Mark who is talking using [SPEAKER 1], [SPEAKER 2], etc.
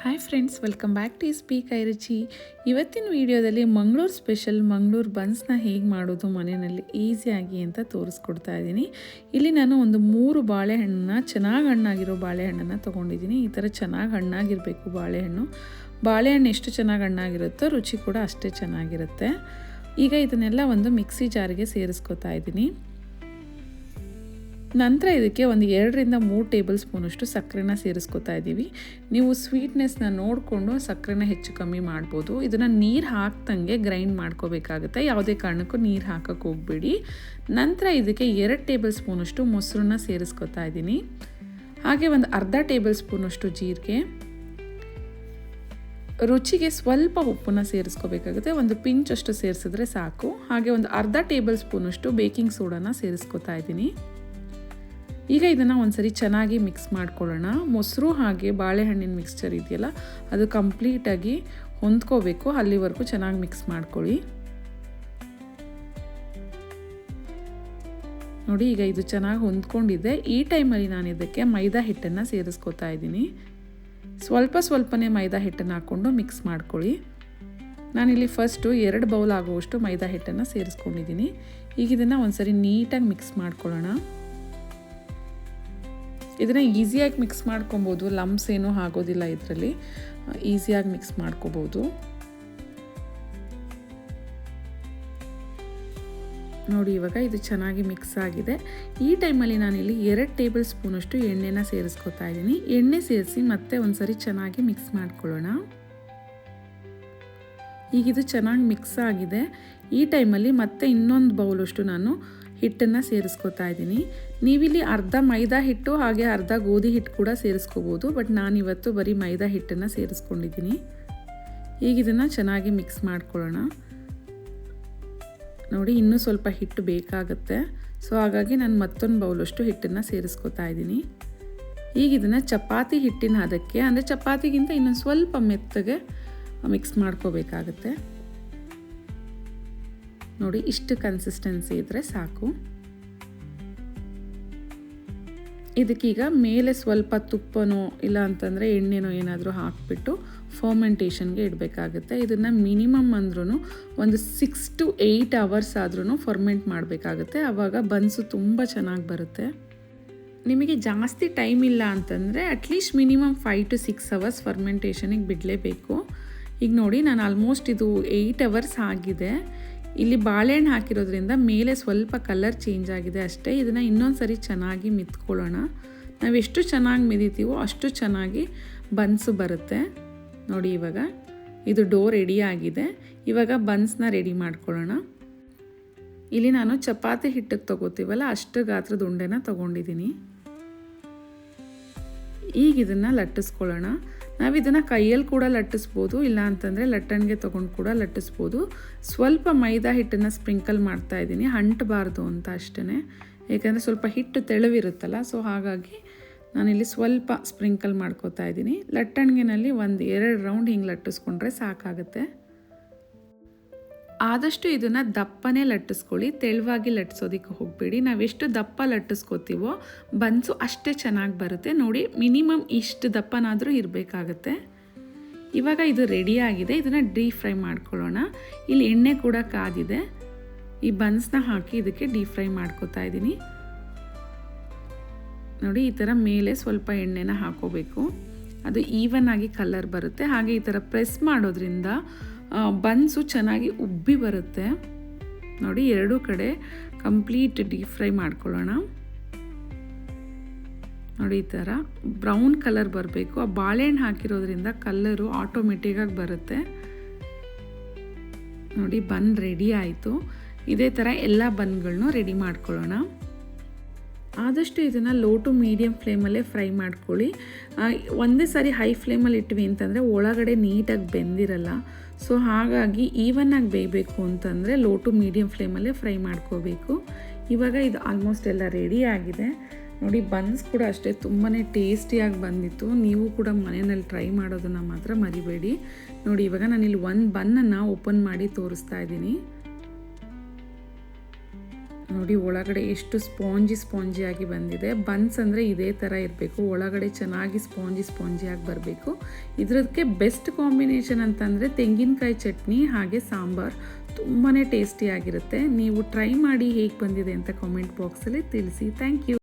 [SPEAKER 1] Hi friends, welcome back to speak Kai Ruchi. ಇವತ್ತಿನ ವಿಡಿಯೋದಲ್ಲಿ Mangaluru special Mangaluru ಬನ್ಸ್ನ ಹೇಗೆ ಮಾಡೋದು ಮನೆಯಲ್ಲಿ ಈಸಿಯಾಗಿ ಅಂತ ತೋರಿಸ್ಕೊಡ್ತಾ ಇದ್ದೀನಿ. ಇಲ್ಲಿ ನಾನು ಒಂದು 3 ಬಾಳೆಹಣ್ಣನ್ನ ಚೆನ್ನಾಗಿ ಹಣ್ಣಾಗಿರೋ ಬಾಳೆಹಣ್ಣನ್ನು ತೊಗೊಂಡಿದ್ದೀನಿ. ಈ ಥರ ಚೆನ್ನಾಗಿ ಹಣ್ಣಾಗಿರಬೇಕು ಬಾಳೆಹಣ್ಣು ಎಷ್ಟು ಚೆನ್ನಾಗಿ ಹಣ್ಣಾಗಿರುತ್ತೋ ರುಚಿ ಕೂಡ ಅಷ್ಟೇ ಚೆನ್ನಾಗಿರುತ್ತೆ. ಈಗ ಇದನ್ನೆಲ್ಲ ಒಂದು ಮಿಕ್ಸಿ ಜಾರಿಗೆ ಸೇರಿಸ್ಕೊತಾ ಇದ್ದೀನಿ. ನಂತರ ಇದಕ್ಕೆ ಒಂದು 2ರಿಂದ 3 ಟೇಬಲ್ ಸ್ಪೂನಷ್ಟು ಸಕ್ಕರೆನ ಸೇರಿಸ್ಕೊತಾ ಇದ್ದೀವಿ. ನೀವು ಸ್ವೀಟ್ನೆಸ್ನ ನೋಡಿಕೊಂಡು ಸಕ್ಕರೆನ ಹೆಚ್ಚು ಕಮ್ಮಿ ಮಾಡ್ಬೋದು. ಇದನ್ನು ನೀರು ಹಾಕ್ದಂಗೆ ಗ್ರೈಂಡ್ ಮಾಡ್ಕೋಬೇಕಾಗುತ್ತೆ. ಯಾವುದೇ ಕಾರಣಕ್ಕೂ ನೀರು ಹಾಕೋಕ್ಕೆ ಹೋಗಬೇಡಿ. ನಂತರ ಇದಕ್ಕೆ 2 ಟೇಬಲ್ ಸ್ಪೂನಷ್ಟು ಮೊಸರನ್ನ ಸೇರಿಸ್ಕೊತಾ ಇದ್ದೀನಿ. ಹಾಗೆ ಒಂದು ಅರ್ಧ ಟೇಬಲ್ ಸ್ಪೂನಷ್ಟು ಜೀರಿಗೆ, ರುಚಿಗೆ ಸ್ವಲ್ಪ ಉಪ್ಪನ್ನ ಸೇರಿಸ್ಕೋಬೇಕಾಗುತ್ತೆ. ಒಂದು ಪಿಂಚಷ್ಟು ಸೇರಿಸಿದ್ರೆ ಸಾಕು. ಹಾಗೆ ಒಂದು ಅರ್ಧ ಟೇಬಲ್ ಸ್ಪೂನಷ್ಟು ಬೇಕಿಂಗ್ ಸೋಡಾನ ಸೇರಿಸ್ಕೊತಾ ಇದ್ದೀನಿ. ಈಗ ಇದನ್ನು ಒಂದ್ಸರಿ ಚೆನ್ನಾಗಿ ಮಿಕ್ಸ್ ಮಾಡ್ಕೊಳ್ಳೋಣ. ಮೊಸರು ಹಾಗೆ ಬಾಳೆಹಣ್ಣಿನ ಮಿಕ್ಸ್ಚರ್ ಇದೆಯಲ್ಲ, ಅದು ಕಂಪ್ಲೀಟಾಗಿ ಹೊಂದ್ಕೋಬೇಕು. ಅಲ್ಲಿವರೆಗೂ ಚೆನ್ನಾಗಿ ಮಿಕ್ಸ್ ಮಾಡ್ಕೊಳ್ಳಿ. ನೋಡಿ, ಈಗ ಇದು ಚೆನ್ನಾಗಿ ಹೊಂದ್ಕೊಂಡಿದೆ. ಈ ಟೈಮಲ್ಲಿ ನಾನು ಇದಕ್ಕೆ ಮೈದಾ ಹಿಟ್ಟನ್ನು ಸೇರಿಸ್ಕೊತಾ ಇದ್ದೀನಿ. ಸ್ವಲ್ಪನೇ ಮೈದಾ ಹಿಟ್ಟನ್ನು ಹಾಕ್ಕೊಂಡು ಮಿಕ್ಸ್ ಮಾಡ್ಕೊಳ್ಳಿ. ನಾನಿಲ್ಲಿ ಫಸ್ಟು 2 ಬೌಲ್ ಆಗುವಷ್ಟು ಮೈದಾ ಹಿಟ್ಟನ್ನು ಸೇರಿಸ್ಕೊಂಡಿದ್ದೀನಿ. ಈಗ ಇದನ್ನು ಒಂದ್ಸರಿ ನೀಟಾಗಿ ಮಿಕ್ಸ್ ಮಾಡ್ಕೊಳ್ಳೋಣ. ಇದನ್ನು ಈಸಿಯಾಗಿ ಮಿಕ್ಸ್ ಮಾಡ್ಕೊಬೋದು, ಲಂಪ್ಸ್ ಏನೂ ಆಗೋದಿಲ್ಲ. ಇದರಲ್ಲಿ ಈಸಿಯಾಗಿ ಮಿಕ್ಸ್ ಮಾಡ್ಕೋಬೋದು. ನೋಡಿ, ಇವಾಗ ಇದು ಚೆನ್ನಾಗಿ ಮಿಕ್ಸ್ ಆಗಿದೆ. ಈ ಟೈಮಲ್ಲಿ ನಾನಿಲ್ಲಿ 2 ಟೇಬಲ್ ಸ್ಪೂನಷ್ಟು ಎಣ್ಣೆನ ಸೇರಿಸ್ಕೊತಾ ಇದ್ದೀನಿ. ಎಣ್ಣೆ ಸೇರಿಸಿ ಮತ್ತೆ ಒಂದ್ಸರಿ ಚೆನ್ನಾಗಿ ಮಿಕ್ಸ್ ಮಾಡ್ಕೊಳ್ಳೋಣ. ಈಗ ಇದು ಚೆನ್ನಾಗಿ ಮಿಕ್ಸ್ ಆಗಿದೆ. ಈ ಟೈಮಲ್ಲಿ ಮತ್ತೆ ಇನ್ನೊಂದು ಬೌಲಷ್ಟು ನಾನು ಹಿಟ್ಟನ್ನು ಸೇರಿಸ್ಕೊತಾ ಇದ್ದೀನಿ. ನೀವಿಲ್ಲಿ ಅರ್ಧ ಮೈದಾ ಹಿಟ್ಟು ಹಾಗೆ ಅರ್ಧ ಗೋಧಿ ಹಿಟ್ಟು ಕೂಡ ಸೇರಿಸ್ಕೋಬೋದು, ಬಟ್ ನಾನಿವತ್ತು ಬರೀ ಮೈದಾ ಹಿಟ್ಟನ್ನು ಸೇರಿಸ್ಕೊಂಡಿದ್ದೀನಿ. ಈಗ ಇದನ್ನು ಚೆನ್ನಾಗಿ ಮಿಕ್ಸ್ ಮಾಡ್ಕೊಳ್ಳೋಣ. ನೋಡಿ, ಇನ್ನೂ ಸ್ವಲ್ಪ ಹಿಟ್ಟು ಬೇಕಾಗುತ್ತೆ. ಸೊ ಹಾಗಾಗಿ ನಾನು ಮತ್ತೊಂದು ಬೌಲಷ್ಟು ಹಿಟ್ಟನ್ನು ಸೇರಿಸ್ಕೊತಾ ಇದ್ದೀನಿ. ಈಗ ಇದನ್ನು ಚಪಾತಿ ಹಿಟ್ಟಿನ ಹದಕ್ಕೆ, ಅಂದರೆ ಚಪಾತಿಗಿಂತ ಇನ್ನೊಂದು ಸ್ವಲ್ಪ ಮೆತ್ತಗೆ ಮಿಕ್ಸ್ ಮಾಡ್ಕೋಬೇಕಾಗತ್ತೆ. ನೋಡಿ, ಇಷ್ಟು ಕನ್ಸಿಸ್ಟೆನ್ಸಿ ಇದ್ದರೆ ಸಾಕು. ಇದಕ್ಕೀಗ ಮೇಲೆ ಸ್ವಲ್ಪ ತುಪ್ಪನೋ ಇಲ್ಲ ಅಂತಂದರೆ ಎಣ್ಣೆನೋ ಏನಾದರೂ ಹಾಕಿಬಿಟ್ಟು ಫರ್ಮೆಂಟೇಷನ್ಗೆ ಇಡಬೇಕಾಗುತ್ತೆ. ಇದನ್ನು ಮಿನಿಮಮ್ ಅಂದ್ರೂ ಒಂದು 6 to 8 ಅವರ್ಸ್ ಆದ್ರೂ ಫರ್ಮೆಂಟ್ ಮಾಡಬೇಕಾಗುತ್ತೆ. ಆವಾಗ ಬನ್ಸು ತುಂಬ ಚೆನ್ನಾಗಿ ಬರುತ್ತೆ. ನಿಮಗೆ ಜಾಸ್ತಿ ಟೈಮ್ ಇಲ್ಲ ಅಂತಂದರೆ ಅಟ್ಲೀಸ್ಟ್ ಮಿನಿಮಮ್ 5 to 6 ಅವರ್ಸ್ ಫರ್ಮೆಂಟೇಷನಿಗೆ ಬಿಡಲೇಬೇಕು. ಈಗ ನೋಡಿ, ನಾನು ಆಲ್ಮೋಸ್ಟ್ ಇದು 8 ಅವರ್ಸ್ ಆಗಿದೆ. ಇಲ್ಲಿ ಬಾಳೆಹಣ್ಣು ಹಾಕಿರೋದ್ರಿಂದ ಮೇಲೆ ಸ್ವಲ್ಪ ಕಲರ್ ಚೇಂಜ್ ಆಗಿದೆ ಅಷ್ಟೇ. ಇದನ್ನು ಇನ್ನೊಂದು ಸರಿ ಚೆನ್ನಾಗಿ ಮಿತ್ಕೊಳ್ಳೋಣ. ನಾವು ಎಷ್ಟು ಚೆನ್ನಾಗಿ ಮಿದಿತೀವೋ ಅಷ್ಟು ಚೆನ್ನಾಗಿ ಬನ್ಸು ಬರುತ್ತೆ. ನೋಡಿ, ಇವಾಗ ಇದು ಡೋ ರೆಡಿ ಆಗಿದೆ. ಇವಾಗ ಬನ್ಸ್ನ ರೆಡಿ ಮಾಡ್ಕೊಳ್ಳೋಣ. ಇಲ್ಲಿ ನಾನು ಚಪಾತಿ ಹಿಟ್ಟಿಗೆ ತೊಗೋತೀವಲ್ಲ ಅಷ್ಟು ಗಾತ್ರದ ಉಂಡೆನ ತೊಗೊಂಡಿದ್ದೀನಿ. ಈಗ ಇದನ್ನು ಲಟ್ಟಿಸ್ಕೊಳ್ಳೋಣ. ನಾವಿದನ್ನು ಕೈಯಲ್ಲಿ ಕೂಡ ಲಟ್ಟಿಸ್ಬೋದು, ಇಲ್ಲ ಅಂತಂದರೆ ಲಟ್ಟಣಿಗೆ ತೊಗೊಂಡು ಕೂಡ ಲಟ್ಟಿಸ್ಬೋದು. ಸ್ವಲ್ಪ ಮೈದಾ ಹಿಟ್ಟನ್ನು ಸ್ಪ್ರಿಂಕಲ್ ಮಾಡ್ತಾ ಇದ್ದೀನಿ, ಅಂಟಬಾರ್ದು ಅಂತ ಅಷ್ಟೇ. ಯಾಕಂದರೆ ಸ್ವಲ್ಪ ಹಿಟ್ಟು ತೆಳುವಿರುತ್ತಲ್ಲ, ಸೊ ಹಾಗಾಗಿ ನಾನಿಲ್ಲಿ ಸ್ವಲ್ಪ ಸ್ಪ್ರಿಂಕಲ್ ಮಾಡ್ಕೋತಾ ಇದ್ದೀನಿ. ಲಟ್ಟಣಿಗೆನಲ್ಲಿ 1-2 ರೌಂಡ್ ಹಿಂಗೆ ಲಟ್ಟಿಸ್ಕೊಂಡ್ರೆ ಸಾಕಾಗುತ್ತೆ. ಆದಷ್ಟು ಇದನ್ನು ದಪ್ಪನೇ ಲಟ್ಟಿಸ್ಕೊಳ್ಳಿ, ತೆಳುವಾಗಿ ಲಟ್ಟಿಸೋದಕ್ಕೆ ಹೋಗಬೇಡಿ. ನಾವೆಷ್ಟು ದಪ್ಪ ಲಟ್ಟಿಸ್ಕೋತೀವೋ ಬನ್ಸು ಅಷ್ಟೇ ಚೆನ್ನಾಗಿ ಬರುತ್ತೆ. ನೋಡಿ, ಮಿನಿಮಮ್ ಇಷ್ಟು ದಪ್ಪನಾದರೂ ಇರಬೇಕಾಗತ್ತೆ. ಇವಾಗ ಇದು ರೆಡಿಯಾಗಿದೆ. ಇದನ್ನು ಡೀಪ್ ಫ್ರೈ ಮಾಡ್ಕೊಳ್ಳೋಣ. ಇಲ್ಲಿ ಎಣ್ಣೆ ಕೂಡ ಕಾದಿದೆ. ಈ ಬನ್ಸ್ನ ಹಾಕಿ ಇದಕ್ಕೆ ಡೀಪ್ ಫ್ರೈ ಮಾಡ್ಕೋತಾ ಇದ್ದೀನಿ. ನೋಡಿ, ಈ ಥರ ಮೇಲೆ ಸ್ವಲ್ಪ ಎಣ್ಣೆನ ಹಾಕೋಬೇಕು. ಅದು ಈವನ್ ಆಗಿ ಕಲರ್ ಬರುತ್ತೆ. ಹಾಗೆ ಈ ಥರ ಪ್ರೆಸ್ ಮಾಡೋದ್ರಿಂದ ಬನ್ಸು ಚೆನ್ನಾಗಿ ಉಬ್ಬಿ ಬರುತ್ತೆ. ನೋಡಿ, 2 ಕಡೆ ಕಂಪ್ಲೀಟ್ ಡೀಪ್ ಫ್ರೈ ಮಾಡ್ಕೊಳ್ಳೋಣ. ನೋಡಿ, ಈ ಥರ ಬ್ರೌನ್ ಕಲರ್ ಬರಬೇಕು. ಆ ಬಾಳೆಹಣ್ಣು ಹಾಕಿರೋದ್ರಿಂದ ಕಲ್ಲರು ಆಟೋಮೆಟಿಕ್ಕಾಗಿ ಬರುತ್ತೆ. ನೋಡಿ, ಬನ್ ರೆಡಿ ಆಯಿತು. ಇದೇ ಥರ ಎಲ್ಲ ಬನ್ಗಳನ್ನೂ ರೆಡಿ ಮಾಡ್ಕೊಳ್ಳೋಣ. ಆದಷ್ಟು ಇದನ್ನು ಲೋ ಟು ಮೀಡಿಯಮ್ ಫ್ಲೇಮಲ್ಲೇ ಫ್ರೈ ಮಾಡ್ಕೊಳ್ಳಿ. ಒಂದೇ ಸಾರಿ ಹೈ ಫ್ಲೇಮಲ್ಲಿ ಇಟ್ವಿ ಅಂತಂದರೆ ಒಳಗಡೆ ನೀಟಾಗಿ ಬೆಂದಿರಲ್ಲ. ಸೊ ಹಾಗಾಗಿ ಈವನ್ನಾಗಿ ಬೇಯಬೇಕು ಅಂತಂದರೆ ಲೋ ಟು ಮೀಡಿಯಮ್ ಫ್ಲೇಮಲ್ಲೇ ಫ್ರೈ ಮಾಡ್ಕೋಬೇಕು. ಇವಾಗ ಇದು ಆಲ್ಮೋಸ್ಟ್ ಎಲ್ಲ ರೆಡಿ ಆಗಿದೆ. ನೋಡಿ, ಬನ್ಸ್ ಕೂಡ ಅಷ್ಟೇ ತುಂಬಾ ಟೇಸ್ಟಿಯಾಗಿ ಬಂದಿತ್ತು. ನೀವು ಕೂಡ ಮನೆಯಲ್ಲಿ ಟ್ರೈ ಮಾಡೋದನ್ನು ಮಾತ್ರ ಮರಿಬೇಡಿ. ನೋಡಿ, ಇವಾಗ ನಾನಿಲ್ಲಿ ಒಂದು ಬನ್ನನ್ನು ಓಪನ್ ಮಾಡಿ ತೋರಿಸ್ತಾ ಇದ್ದೀನಿ. ನೋಡಿ ಒಳಗಡೆ ಎಷ್ಟು ಸ್ಪಾಂಜಿಯಾಗಿ ಬಂದಿದೆ. ಬನ್ಸ್ ಅಂದರೆ ಇದೇ ಥರ ಇರಬೇಕು, ಒಳಗಡೆ ಚೆನ್ನಾಗಿ ಸ್ಪಾಂಜಿಯಾಗಿ ಬರಬೇಕು. ಇದಕ್ಕೆ ಬೆಸ್ಟ್ ಕಾಂಬಿನೇಷನ್ ಅಂತಂದರೆ ತೆಂಗಿನಕಾಯಿ ಚಟ್ನಿ ಹಾಗೆ ಸಾಂಬಾರು ತುಂಬಾ ಟೇಸ್ಟಿಯಾಗಿರುತ್ತೆ. ನೀವು ಟ್ರೈ ಮಾಡಿ ಹೇಗೆ ಬಂದಿದೆ ಅಂತ ಕಾಮೆಂಟ್ ಬಾಕ್ಸಲ್ಲಿ ತಿಳಿಸಿ. Thank you.